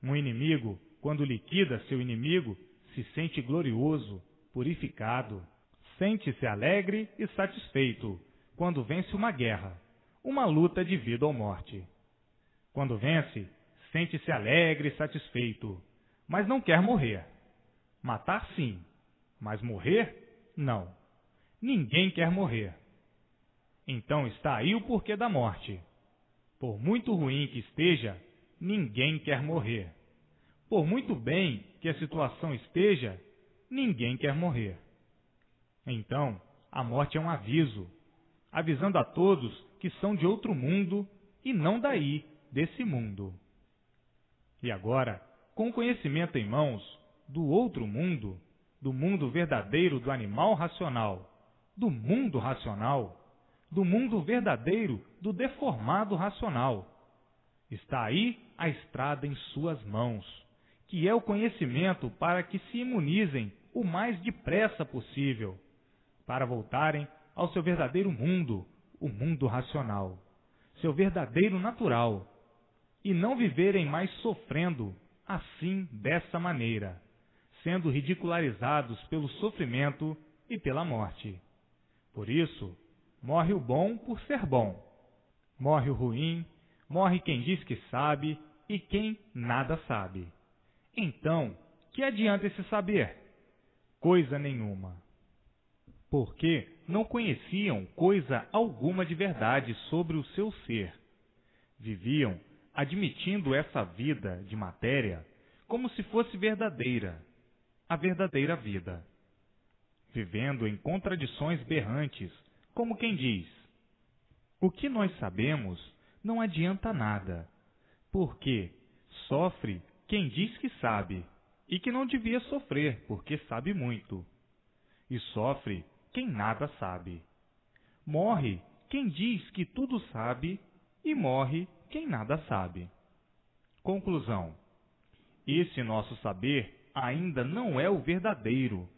Um inimigo, quando liquida seu inimigo, se sente glorioso, purificado, sente-se alegre e satisfeito quando vence uma guerra, uma luta de vida ou morte. Quando vence, sente-se alegre e satisfeito, mas não quer morrer. Matar sim, mas morrer não. Ninguém quer morrer. Então está aí o porquê da morte. Por muito ruim que esteja, ninguém quer morrer. Por muito bem que a situação esteja, ninguém quer morrer. Então, a morte é um aviso, avisando a todos que são de outro mundo e não daí, desse mundo. E agora, com o conhecimento em mãos do outro mundo, do mundo verdadeiro do animal racional, do mundo racional, do mundo verdadeiro do deformado racional, está aí a estrada em suas mãos, que é o conhecimento para que se imunizem o mais depressa possível, para voltarem ao seu verdadeiro mundo, o mundo racional, seu verdadeiro natural, e não viverem mais sofrendo assim, dessa maneira, sendo ridicularizados pelo sofrimento e pela morte. Por isso, morre o bom por ser bom, morre o ruim, morre quem diz que sabe e quem nada sabe. Então, que adianta esse saber? Coisa nenhuma. Porque não conheciam coisa alguma de verdade sobre o seu ser. Viviam admitindo essa vida de matéria como se fosse verdadeira, a verdadeira vida. Vivendo em contradições berrantes, como quem diz: o que nós sabemos não adianta nada, porque sofre quem diz que sabe, e que não devia sofrer, porque sabe muito. E sofre quem nada sabe. Morre quem diz que tudo sabe, e morre quem nada sabe. Conclusão: esse nosso saber ainda não é o verdadeiro,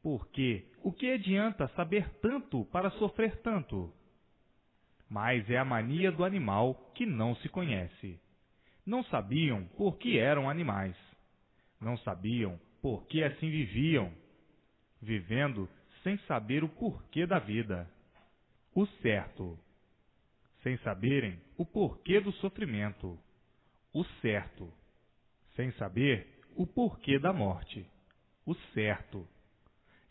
porque o que adianta saber tanto para sofrer tanto? Mas é a mania do animal que não se conhece. Não sabiam por que eram animais. Não sabiam por que assim viviam, vivendo sem saber o porquê da vida. O certo. Sem saberem o porquê do sofrimento. O certo. Sem saber o porquê da morte. O certo.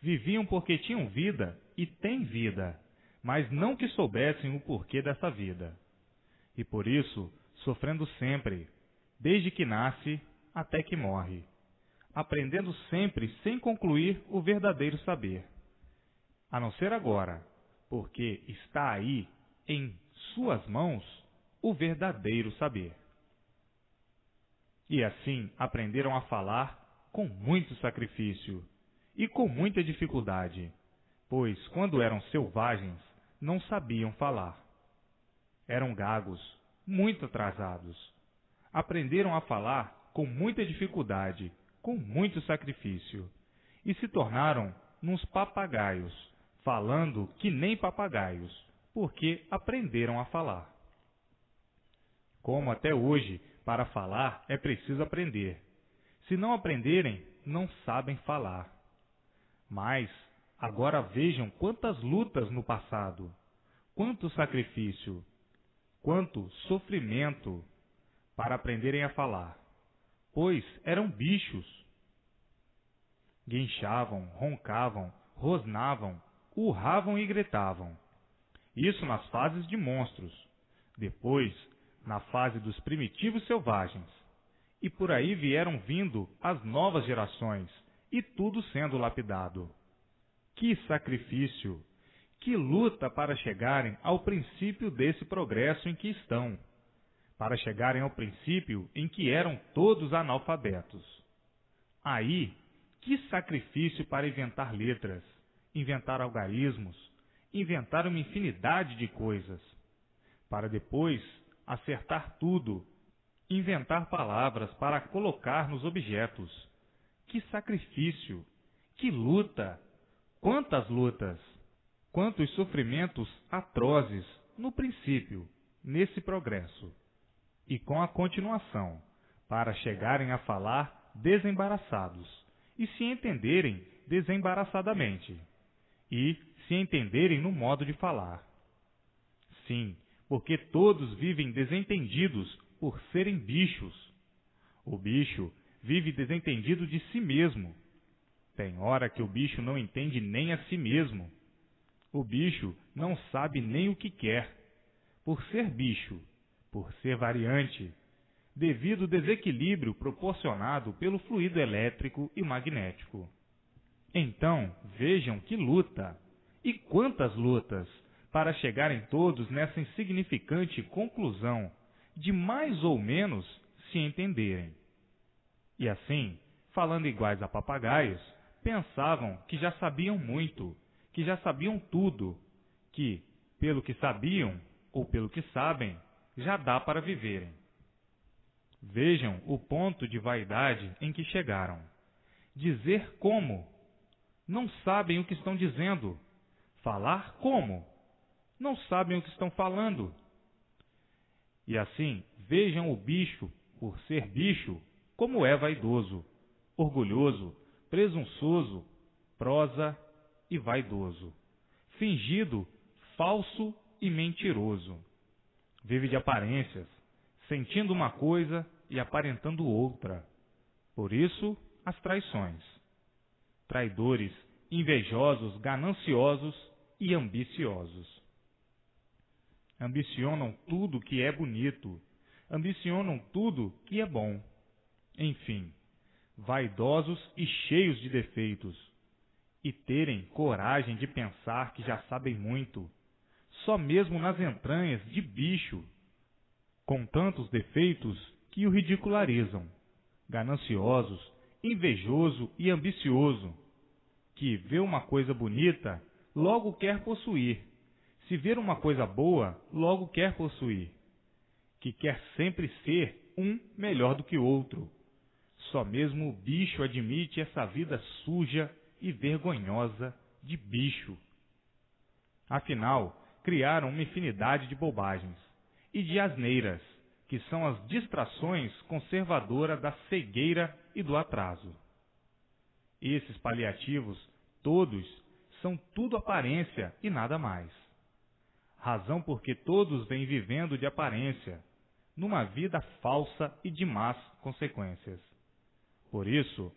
Viviam porque tinham vida e têm vida, mas não que soubessem o porquê dessa vida. E por isso, sofrendo sempre, desde que nasce até que morre, aprendendo sempre sem concluir o verdadeiro saber. A não ser agora, porque está aí, em suas mãos, o verdadeiro saber. E assim aprenderam a falar com muito sacrifício e com muita dificuldade, pois quando eram selvagens não sabiam falar. Eram gagos, muito atrasados. Aprenderam a falar com muita dificuldade, com muito sacrifício, e se tornaram uns papagaios, falando que nem papagaios, porque aprenderam a falar. Como até hoje, para falar é preciso aprender. Se não aprenderem, não sabem falar. Mas agora vejam quantas lutas no passado, quanto sacrifício, quanto sofrimento para aprenderem a falar, pois eram bichos. Guinchavam, roncavam, rosnavam, urravam e gritavam. Isso nas fases de monstros. Depois, na fase dos primitivos selvagens. E por aí vieram vindo as novas gerações, e tudo sendo lapidado. Que sacrifício! Que luta para chegarem ao princípio desse progresso em que estão, para chegarem ao princípio em que eram todos analfabetos. Aí, que sacrifício para inventar letras, inventar algarismos, inventar uma infinidade de coisas, para depois acertar tudo, inventar palavras para colocar nos objetos. Que sacrifício! Que luta! Quantas lutas! Quantos sofrimentos atrozes no princípio, nesse progresso, e com a continuação, para chegarem a falar desembaraçados e se entenderem desembaraçadamente, e se entenderem no modo de falar. Sim, porque todos vivem desentendidos por serem bichos. O bicho vive desentendido de si mesmo. Tem hora que o bicho não entende nem a si mesmo. O bicho não sabe nem o que quer, por ser bicho, por ser variante, devido ao desequilíbrio proporcionado pelo fluido elétrico e magnético. Então, vejam que luta, e quantas lutas, para chegarem todos nessa insignificante conclusão de mais ou menos se entenderem. E assim, falando iguais a papagaios, pensavam que já sabiam muito, que já sabiam tudo, que, pelo que sabiam ou pelo que sabem, já dá para viverem. Vejam o ponto de vaidade em que chegaram. Dizer como? Não sabem o que estão dizendo. Falar como? Não sabem o que estão falando. E assim, vejam o bicho, por ser bicho, como é vaidoso, orgulhoso, presunçoso, prosa e vaidoso, fingido, falso e mentiroso. Vive de aparências, sentindo uma coisa e aparentando outra. Por isso, as traições. Traidores, invejosos, gananciosos e ambiciosos. Ambicionam tudo que é bonito, ambicionam tudo que é bom. Enfim, vaidosos e cheios de defeitos, e terem coragem de pensar que já sabem muito, só mesmo nas entranhas de bicho, com tantos defeitos que o ridicularizam, gananciosos, invejoso e ambicioso, que vê uma coisa bonita, logo quer possuir, se ver uma coisa boa, logo quer possuir, que quer sempre ser um melhor do que o outro. Só mesmo o bicho admite essa vida suja e vergonhosa de bicho. Afinal, criaram uma infinidade de bobagens e de asneiras, que são as distrações conservadoras da cegueira e do atraso. Esses paliativos, todos, são tudo aparência e nada mais. Razão porque todos vêm vivendo de aparência, numa vida falsa e de más consequências. Por isso,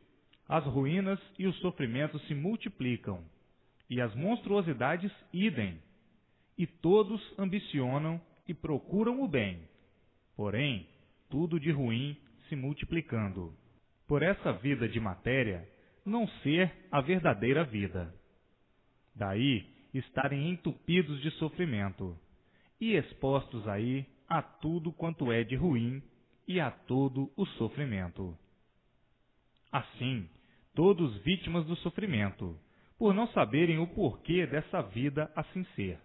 as ruínas e os sofrimentos se multiplicam, e as monstruosidades idem, e todos ambicionam e procuram o bem, porém, tudo de ruim se multiplicando. Por essa vida de matéria não ser a verdadeira vida. Daí estarem entupidos de sofrimento, e expostos aí a tudo quanto é de ruim e a todo o sofrimento. Assim, todos vítimas do sofrimento, por não saberem o porquê dessa vida assim ser.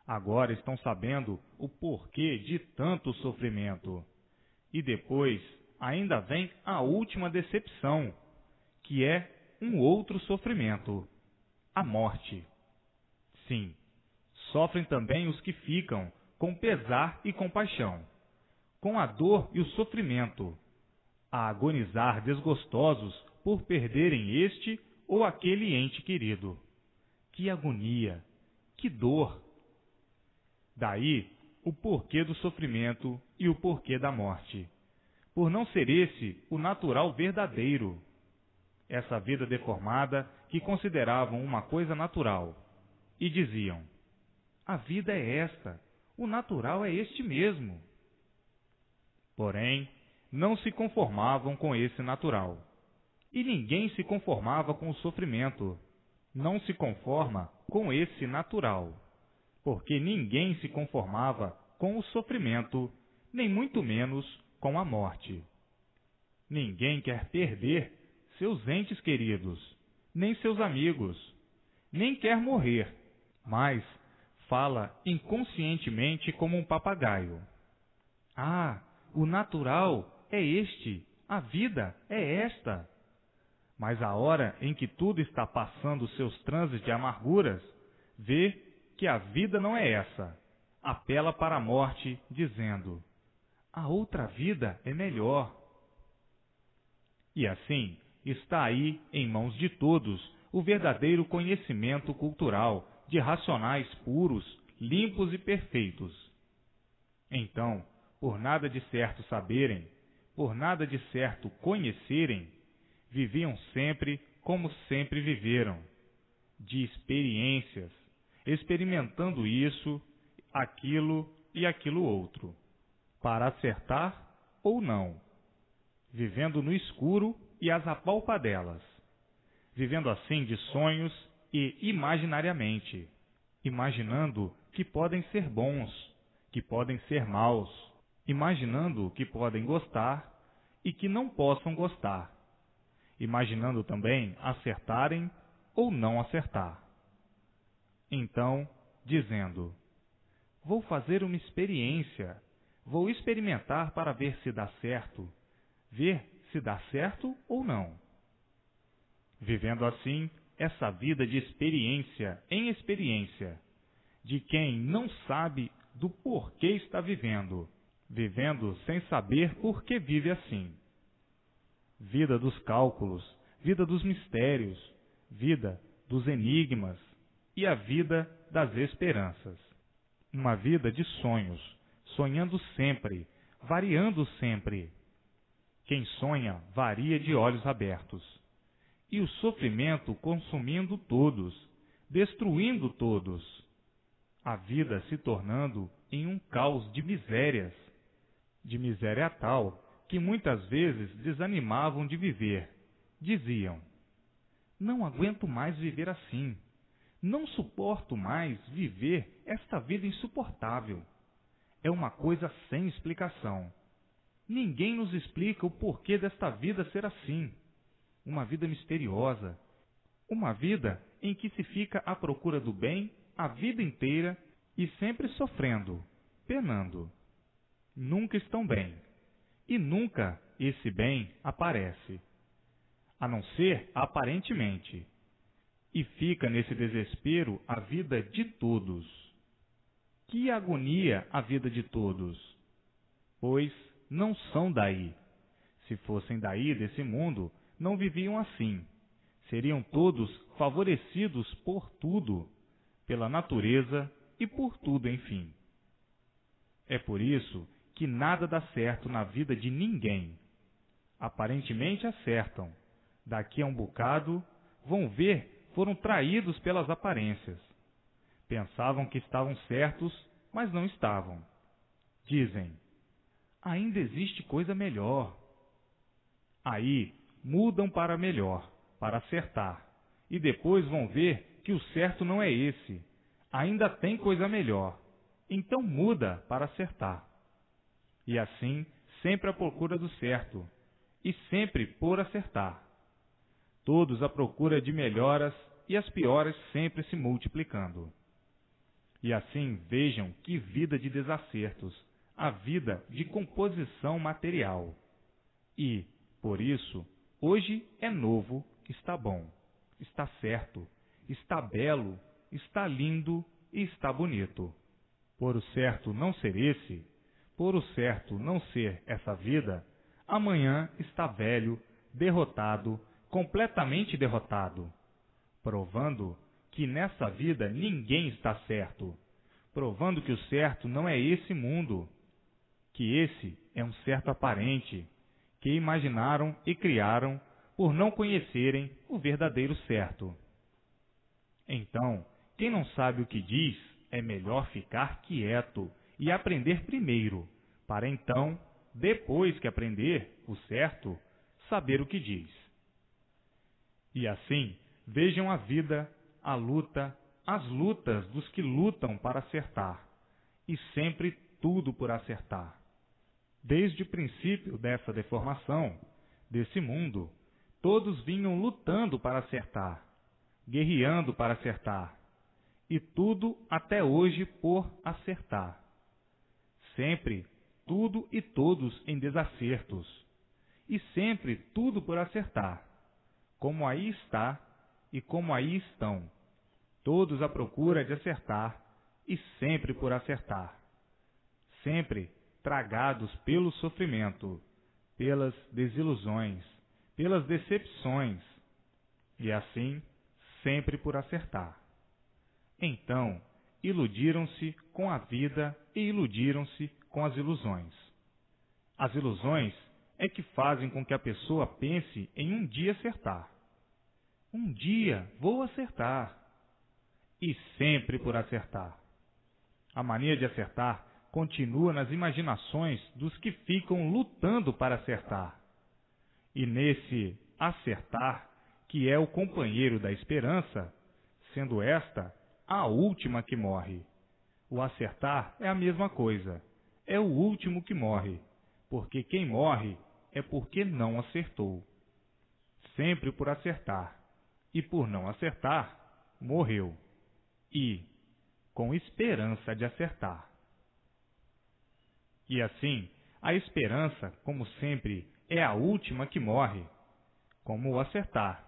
Agora estão sabendo o porquê de tanto sofrimento. E depois ainda vem a última decepção, que é um outro sofrimento, a morte. Sim, sofrem também os que ficam com pesar e compaixão, com a dor e o sofrimento, a agonizar desgostosos por perderem este ou aquele ente querido. Que agonia, que dor! Daí o porquê do sofrimento e o porquê da morte, por não ser esse o natural verdadeiro. Essa vida deformada que consideravam uma coisa natural, e diziam: a vida é esta, o natural é este mesmo. Porém, não se conformavam com esse natural. E ninguém se conformava com o sofrimento. Não se conforma com esse natural, porque ninguém se conformava com o sofrimento, nem muito menos com a morte. Ninguém quer perder seus entes queridos, nem seus amigos, nem quer morrer, mas fala inconscientemente como um papagaio. Ah, o natural é este, a vida é esta. Mas a hora em que tudo está passando seus transes de amarguras, vê que a vida não é essa. Apela para a morte, dizendo: a outra vida é melhor. E assim está aí em mãos de todos o verdadeiro conhecimento cultural de racionais puros, limpos e perfeitos. Então, por nada de certo saberem, por nada de certo conhecerem, viviam sempre como sempre viveram, de experiências, experimentando isso, aquilo e aquilo outro, para acertar ou não, vivendo no escuro e às apalpadelas, vivendo assim de sonhos e imaginariamente, imaginando que podem ser bons, que podem ser maus, imaginando que podem gostar e que não possam gostar, imaginando também acertarem ou não acertar. Então, dizendo: vou fazer uma experiência, vou experimentar para ver se dá certo, ver se dá certo ou não. Vivendo assim, essa vida de experiência em experiência, de quem não sabe do porquê está vivendo, vivendo sem saber por que vive assim. Vida dos cálculos, vida dos mistérios, vida dos enigmas e a vida das esperanças. Uma vida de sonhos, sonhando sempre, variando sempre. Quem sonha varia de olhos abertos. E o sofrimento consumindo todos, destruindo todos. A vida se tornando em um caos de misérias. De miséria tal que muitas vezes desanimavam de viver. Diziam: não aguento mais viver assim. Não suporto mais viver esta vida insuportável. É uma coisa sem explicação. Ninguém nos explica o porquê desta vida ser assim. Uma vida misteriosa. Uma vida em que se fica à procura do bem a vida inteira e sempre sofrendo, penando. Nunca estão bem. E nunca esse bem aparece. A não ser aparentemente. E fica nesse desespero a vida de todos. Que agonia a vida de todos! Pois não são daí. Se fossem daí, desse mundo, não viviam assim. Seriam todos favorecidos por tudo, pela natureza e por tudo, enfim. É por isso que nada dá certo na vida de ninguém. Aparentemente acertam. Daqui a um bocado, vão ver, foram traídos pelas aparências. Pensavam que estavam certos, mas não estavam. Dizem: ainda existe coisa melhor. Aí mudam para melhor, para acertar. E depois vão ver que o certo não é esse. Ainda tem coisa melhor. Então muda para acertar. E assim, sempre à procura do certo. E sempre por acertar. Todos à procura de melhoras e as piores sempre se multiplicando. E assim vejam que vida de desacertos, a vida de composição material. E, por isso, hoje é novo, está bom, está certo, está belo, está lindo e está bonito. Por o certo não ser esse, por o certo não ser essa vida, amanhã está velho, derrotado, completamente derrotado, provando que nessa vida ninguém está certo, provando que o certo não é esse mundo, que esse é um certo aparente, que imaginaram e criaram por não conhecerem o verdadeiro certo. Então, quem não sabe o que diz, é melhor ficar quieto e aprender primeiro, para então, depois que aprender o certo, saber o que diz. E assim, vejam a vida, a luta, as lutas dos que lutam para acertar, e sempre tudo por acertar. Desde o princípio dessa deformação, desse mundo, todos vinham lutando para acertar, guerreando para acertar, e tudo até hoje por acertar. Sempre tudo e todos em desacertos, e sempre tudo por acertar. Como aí está e como aí estão, todos à procura de acertar e sempre por acertar, sempre tragados pelo sofrimento, pelas desilusões, pelas decepções, e assim sempre por acertar. Então, iludiram-se com a vida e iludiram-se com as ilusões. As ilusões é que fazem com que a pessoa pense em um dia acertar. Um dia vou acertar. E sempre por acertar. A mania de acertar continua nas imaginações dos que ficam lutando para acertar. E nesse acertar, que é o companheiro da esperança, sendo esta a última que morre. O acertar é a mesma coisa. É o último que morre, porque quem morre é porque não acertou. Sempre por acertar, e por não acertar, morreu. E com esperança de acertar. E assim, a esperança, como sempre, é a última que morre, como o acertar.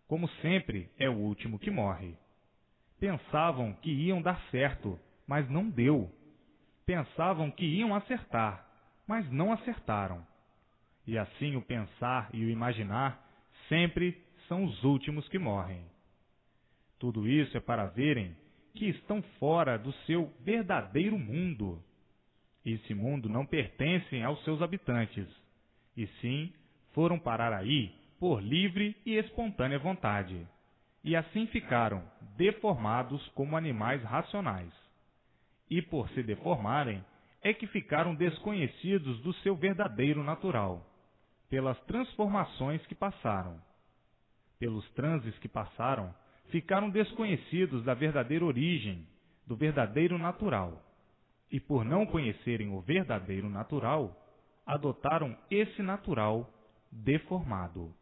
como sempre, é o último que morre. Pensavam que iam dar certo, mas não deu. Pensavam que iam acertar, mas não acertaram. E assim o pensar e o imaginar sempre são os últimos que morrem. Tudo isso é para verem que estão fora do seu verdadeiro mundo. Esse mundo não pertence aos seus habitantes, e sim foram parar aí por livre e espontânea vontade, e assim ficaram deformados como animais racionais. E por se deformarem, é que ficaram desconhecidos do seu verdadeiro natural, pelas transformações que passaram. Pelos transes que passaram, ficaram desconhecidos da verdadeira origem, do verdadeiro natural. E por não conhecerem o verdadeiro natural, adotaram esse natural deformado.